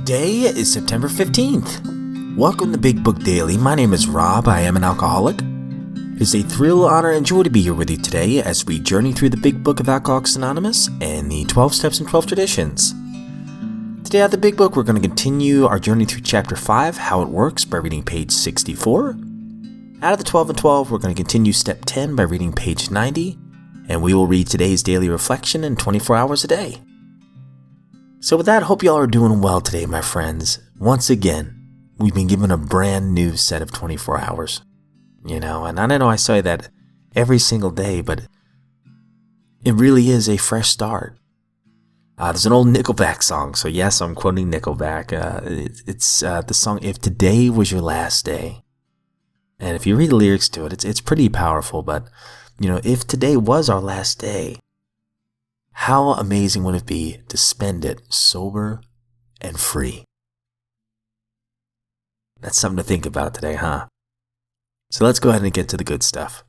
Today is September 15th. Welcome to Big Book Daily. My name is Rob. I am an alcoholic. It is a thrill, honor, and joy to be here with you today as we journey through the Big Book of Alcoholics Anonymous and the 12 Steps and 12 Traditions. Today at the Big Book, we're going to continue our journey through Chapter 5, How It Works, by reading page 64. Out of the 12 and 12, we're going to continue Step 10 by reading page 90, and we will read today's daily reflection in 24 hours a day. So with that, hope y'all are doing well today, my friends. Once again, we've been given a brand new set of 24 hours. And I know I say that every single day, but it really is a fresh start. There's an old Nickelback song, so yes, I'm quoting Nickelback. It's the song, If Today Was Your Last Day. And if you read the lyrics to it, it's pretty powerful, but, if today was our last day, how amazing would it be to spend it sober and free? That's something to think about today, huh? So let's go ahead and get to the good stuff.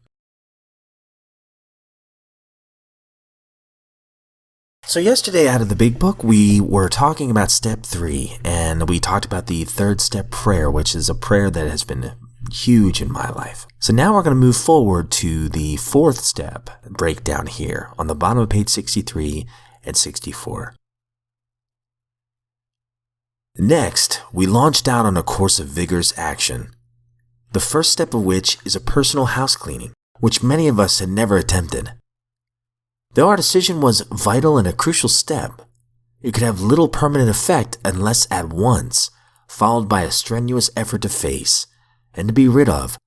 So yesterday out of the Big Book, we were talking about Step 3, and we talked about the third step prayer, which is a prayer that has been huge in my life. So now we're going to move forward to the fourth step breakdown here on the bottom of page 63 and 64. Next, we launched out on a course of vigorous action, the first step of which is a personal house cleaning, which many of us had never attempted. Though our decision was vital and a crucial step, it could have little permanent effect unless at once followed by a strenuous effort to face and to be rid of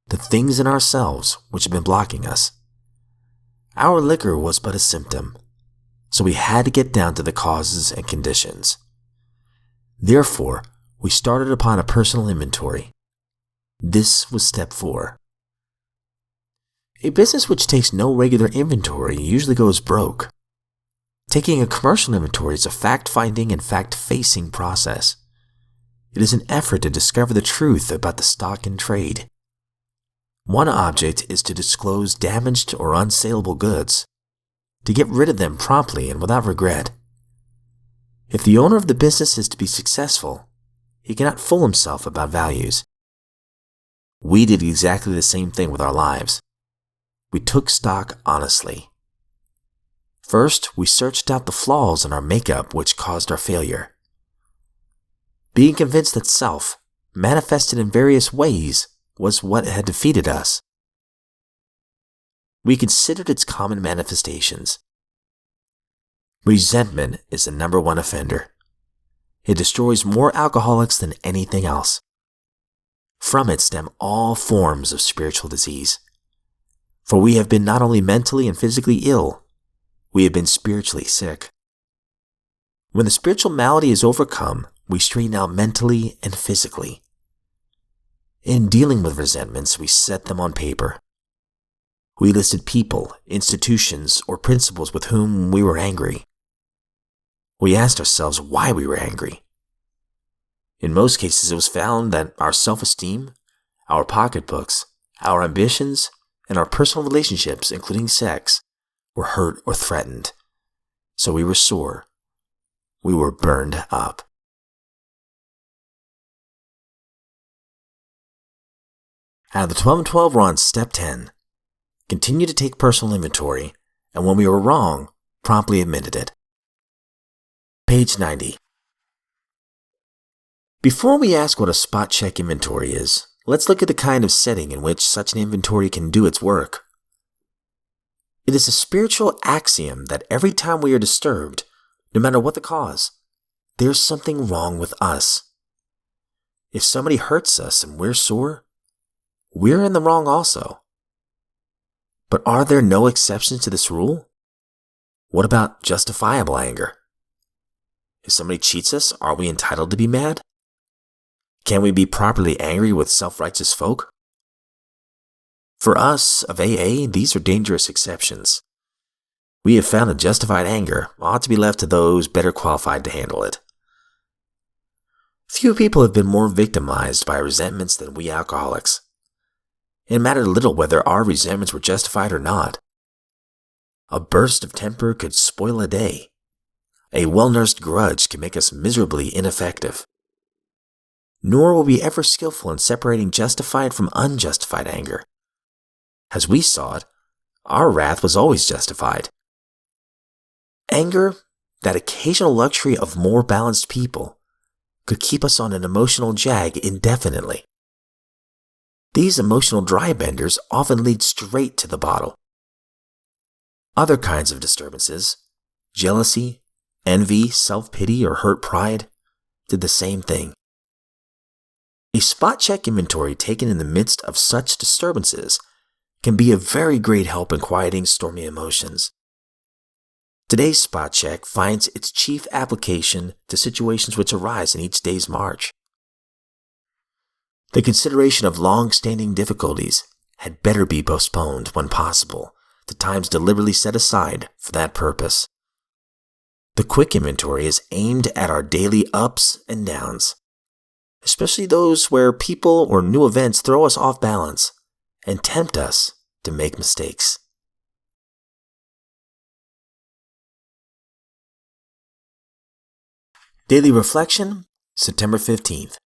the things in ourselves which have been blocking us. Our liquor was but a symptom, so we had to get down to the causes and conditions. Therefore, we started upon a personal inventory. This was step 4. A business which takes no regular inventory usually goes broke. Taking a commercial inventory is a fact-finding and fact-facing process. It is an effort to discover the truth about the stock in trade. One object is to disclose damaged or unsaleable goods, to get rid of them promptly and without regret. If the owner of the business is to be successful, he cannot fool himself about values. We did exactly the same thing with our lives. We took stock honestly. First, we searched out the flaws in our makeup which caused our failure. Being convinced that self, manifested in various ways, was what had defeated us. We considered its common manifestations. Resentment is the number one offender. It destroys more alcoholics than anything else. From it stem all forms of spiritual disease. For we have been not only mentally and physically ill, we have been spiritually sick. When the spiritual malady is overcome, we straighten out mentally and physically. In dealing with resentments, we set them on paper. We listed people, institutions, or principles with whom we were angry. We asked ourselves why we were angry. In most cases, it was found that our self-esteem, our pocketbooks, our ambitions, and our personal relationships, including sex, were hurt or threatened. So we were sore. We were burned up. Out of the 12 and 12, we're on Step 10. Continue to take personal inventory, and when we were wrong, promptly admitted it. Page 90. Before we ask what a spot check inventory is, let's look at the kind of setting in which such an inventory can do its work. It is a spiritual axiom that every time we are disturbed, no matter what the cause, there's something wrong with us. If somebody hurts us and we're sore, we're in the wrong also. But are there no exceptions to this rule? What about justifiable anger? If somebody cheats us, are we entitled to be mad? Can we be properly angry with self-righteous folk? For us of AA, these are dangerous exceptions. We have found that justified anger ought to be left to those better qualified to handle it. Few people have been more victimized by resentments than we alcoholics. It mattered little whether our resentments were justified or not. A burst of temper could spoil a day. A well-nursed grudge can make us miserably ineffective. Nor will we ever skillful in separating justified from unjustified anger. As we saw it, our wrath was always justified. Anger, that occasional luxury of more balanced people, could keep us on an emotional jag indefinitely. These emotional dry benders often lead straight to the bottle. Other kinds of disturbances, jealousy, envy, self-pity, or hurt pride, did the same thing. A spot check inventory taken in the midst of such disturbances can be a very great help in quieting stormy emotions. Today's spot check finds its chief application to situations which arise in each day's march. The consideration of long-standing difficulties had better be postponed when possible to times deliberately set aside for that purpose. The quick inventory is aimed at our daily ups and downs, especially those where people or new events throw us off balance and tempt us to make mistakes. Daily Reflection, September 15th.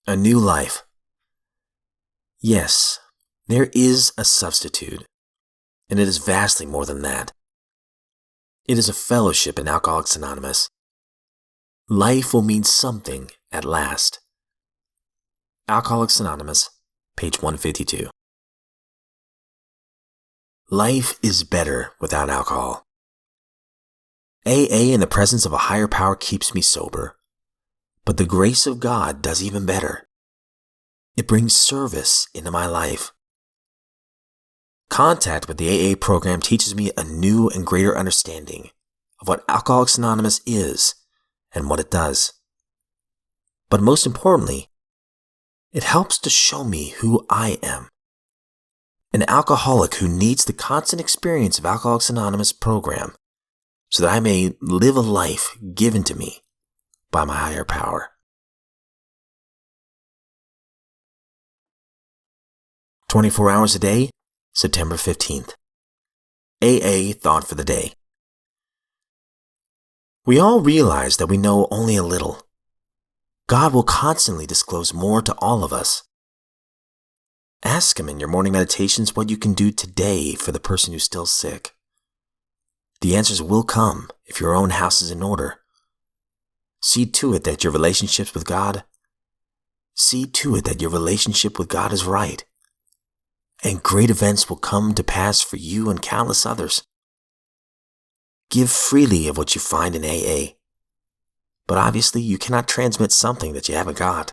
A new life. Yes, there is a substitute, and it is vastly more than that. It is a fellowship in Alcoholics Anonymous. Life will mean something at last. Alcoholics Anonymous, page 152. Life is better without alcohol. AA in the presence of a higher power keeps me sober, but the grace of God does even better. It brings service into my life. Contact with the AA program teaches me a new and greater understanding of what Alcoholics Anonymous is and what it does. But most importantly, it helps to show me who I am. An alcoholic who needs the constant experience of Alcoholics Anonymous program so that I may live a life given to me by my higher power. 24 hours a day, September 15th. AA Thought for the Day. We all realize that we know only a little. God will constantly disclose more to all of us. Ask Him in your morning meditations what you can do today for the person who's still sick. The answers will come if your own house is in order. See to it that your relationships with God is right. And great events will come to pass for you and countless others. Give freely of what you find in AA. But obviously you cannot transmit something that you haven't got.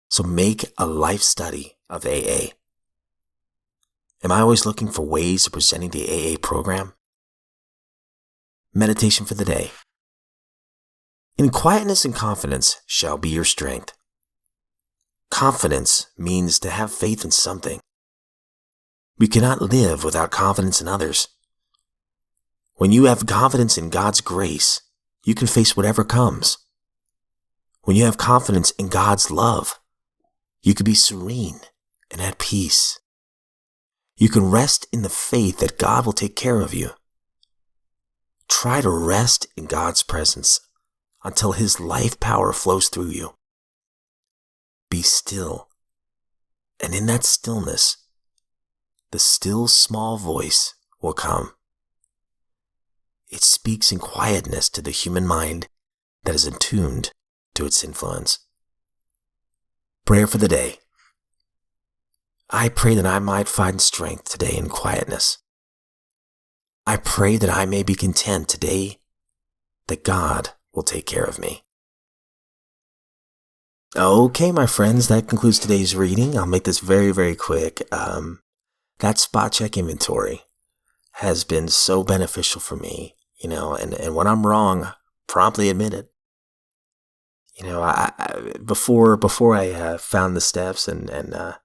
So make a life study of AA. Am I always looking for ways of presenting the AA program? Meditation for the day. In quietness and confidence shall be your strength. Confidence means to have faith in something. We cannot live without confidence in others. When you have confidence in God's grace, you can face whatever comes. When you have confidence in God's love, you can be serene and at peace. You can rest in the faith that God will take care of you. Try to rest in God's presence until His life power flows through you. Be still, and in that stillness, the still small voice will come. It speaks in quietness to the human mind that is attuned to its influence. Prayer for the day. I pray that I might find strength today in quietness. I pray that I may be content today that God will take care of me. Okay, my friends, that concludes today's reading. I'll make this very, very quick. That spot check inventory has been so beneficial for me, and when I'm wrong, promptly admit it. Before I found the steps and I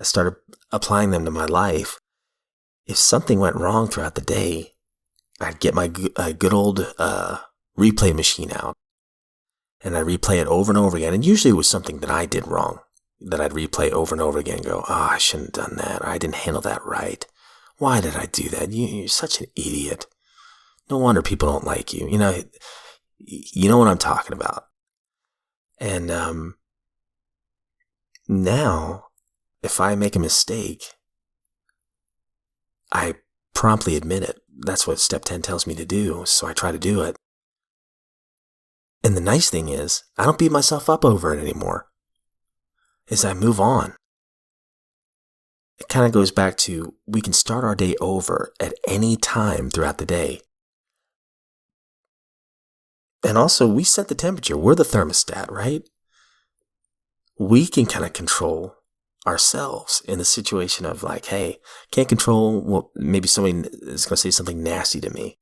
started applying them to my life, if something went wrong throughout the day, I'd get my good old replay machine out, and I'd replay it over and over again. And usually it was something that I did wrong, that I'd replay over and over again and go, I shouldn't have done that. Or I didn't handle that right. Why did I do that? You're such an idiot. No wonder people don't like you. You know what I'm talking about. And now, if I make a mistake, I promptly admit it. That's what step 10 tells me to do, so I try to do it. And the nice thing is, I don't beat myself up over it anymore. As I move on, it kind of goes back to we can start our day over at any time throughout the day. And also, we set the temperature. We're the thermostat, right? We can kind of control ourselves in the situation of like, hey, can't control what maybe somebody is going to say something nasty to me.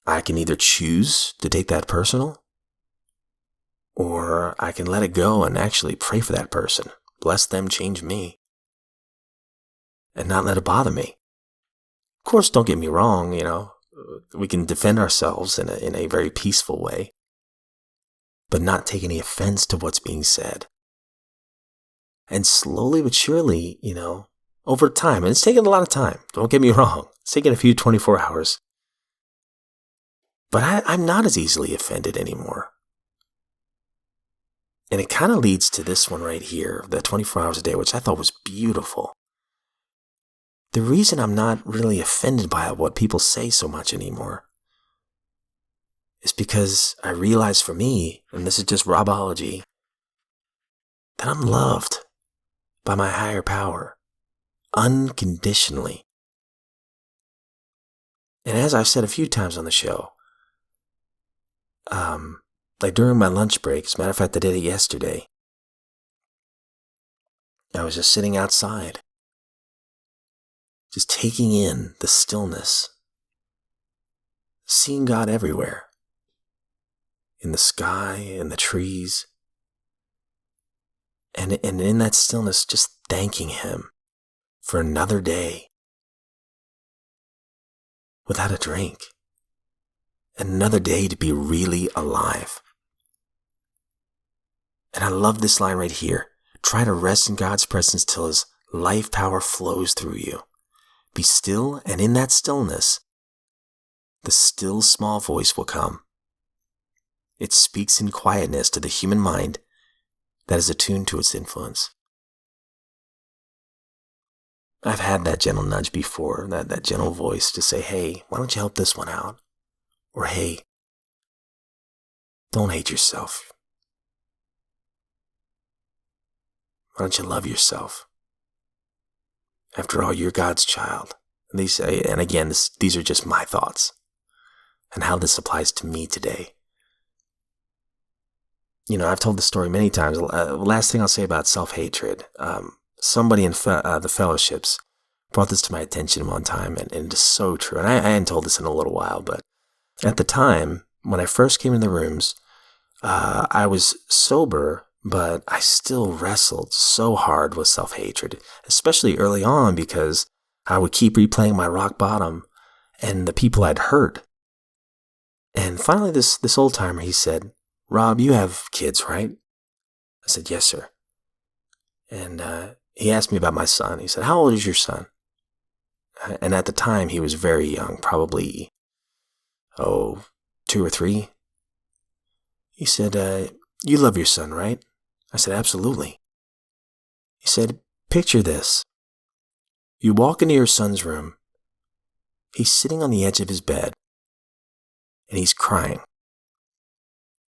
I can either choose to take that personal, or I can let it go and actually pray for that person. Bless them, change me, and not let it bother me. Of course, don't get me wrong, we can defend ourselves in a very peaceful way, but not take any offense to what's being said. And slowly but surely, over time, and it's taken a lot of time, don't get me wrong, it's taken a few 24 hours, but I'm not as easily offended anymore. And it kind of leads to this one right here, the 24 hours a day, which I thought was beautiful. The reason I'm not really offended by what people say so much anymore is because I realize for me, and this is just Robology, that I'm loved by my higher power unconditionally. And as I've said a few times on the show, like during my lunch break, as a matter of fact, I did it yesterday, I was just sitting outside, just taking in the stillness, seeing God everywhere, in the sky, in the trees, and in that stillness, just thanking Him for another day without a drink, and another day to be really alive. And I love this line right here. Try to rest in God's presence till His life power flows through you. Be still, and in that stillness, the still small voice will come. It speaks in quietness to the human mind that is attuned to its influence. I've had that gentle nudge before, that gentle voice to say, hey, why don't you help this one out? Or hey, don't hate yourself. Why don't you love yourself? After all, you're God's child. And again, these are just my thoughts and how this applies to me today. I've told the story many times. Last thing I'll say about self-hatred. Somebody in the fellowships brought this to my attention one time, and it is so true. And I hadn't told this in a little while, but at the time, when I first came in the rooms, I was sober, but I still wrestled so hard with self-hatred, especially early on, because I would keep replaying my rock bottom and the people I'd hurt. And finally, this old timer, he said, Rob, you have kids, right? I said, yes, sir. And he asked me about my son. He said, how old is your son? And at the time, he was very young, probably, 2 or 3. He said, you love your son, right? I said, absolutely. He said, picture this. You walk into your son's room. He's sitting on the edge of his bed, and he's crying.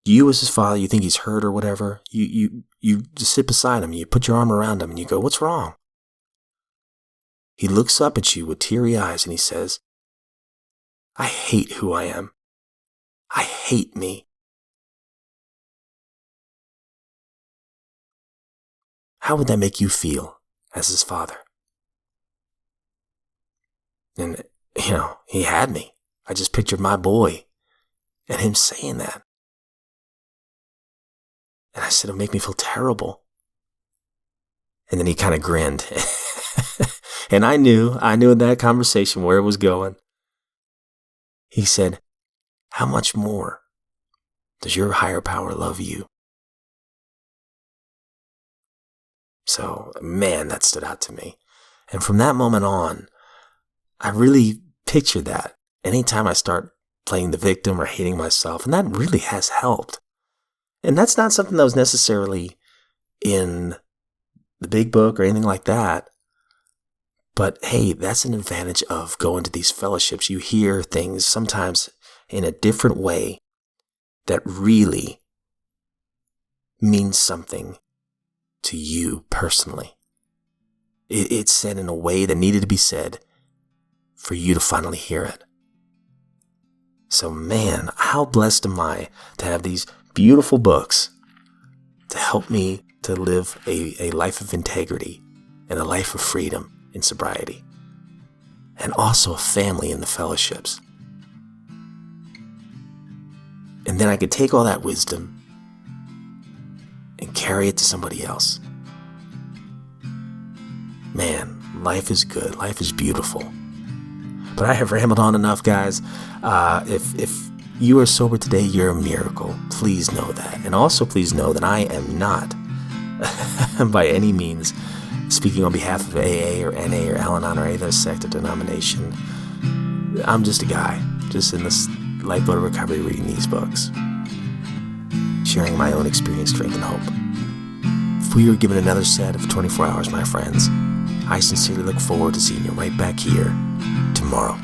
You as his father, you think he's hurt or whatever. You just sit beside him. You put your arm around him, and you go, what's wrong? He looks up at you with teary eyes, and he says, I hate who I am. I hate me. How would that make you feel as his father? And, he had me. I just pictured my boy and him saying that. And I said, it'll make me feel terrible. And then he kind of grinned. And I knew in that conversation where it was going. He said, how much more does your higher power love you? So, man, that stood out to me. And from that moment on, I really pictured that. anytime I start playing the victim or hating myself, and that really has helped. And that's not something that was necessarily in the big book or anything like that. But hey, that's an advantage of going to these fellowships. You hear things sometimes in a different way that really means something to you personally. It's said in a way that needed to be said for you to finally hear it. So man, how blessed am I to have these beautiful books to help me to live a life of integrity and a life of freedom in sobriety, and also a family in the fellowships. And then I could take all that wisdom and carry it to somebody else. Man, life is good. Life is beautiful. But I have rambled on enough, guys. If you are sober today, you're a miracle. Please know that. And also please know that I am not, by any means, speaking on behalf of AA or NA or Al-Anon or any other sect or denomination. I'm just a guy, just in this lifeboat of recovery reading these books, sharing my own experience, strength, and hope. If we were given another set of 24 hours, my friends, I sincerely look forward to seeing you right back here tomorrow.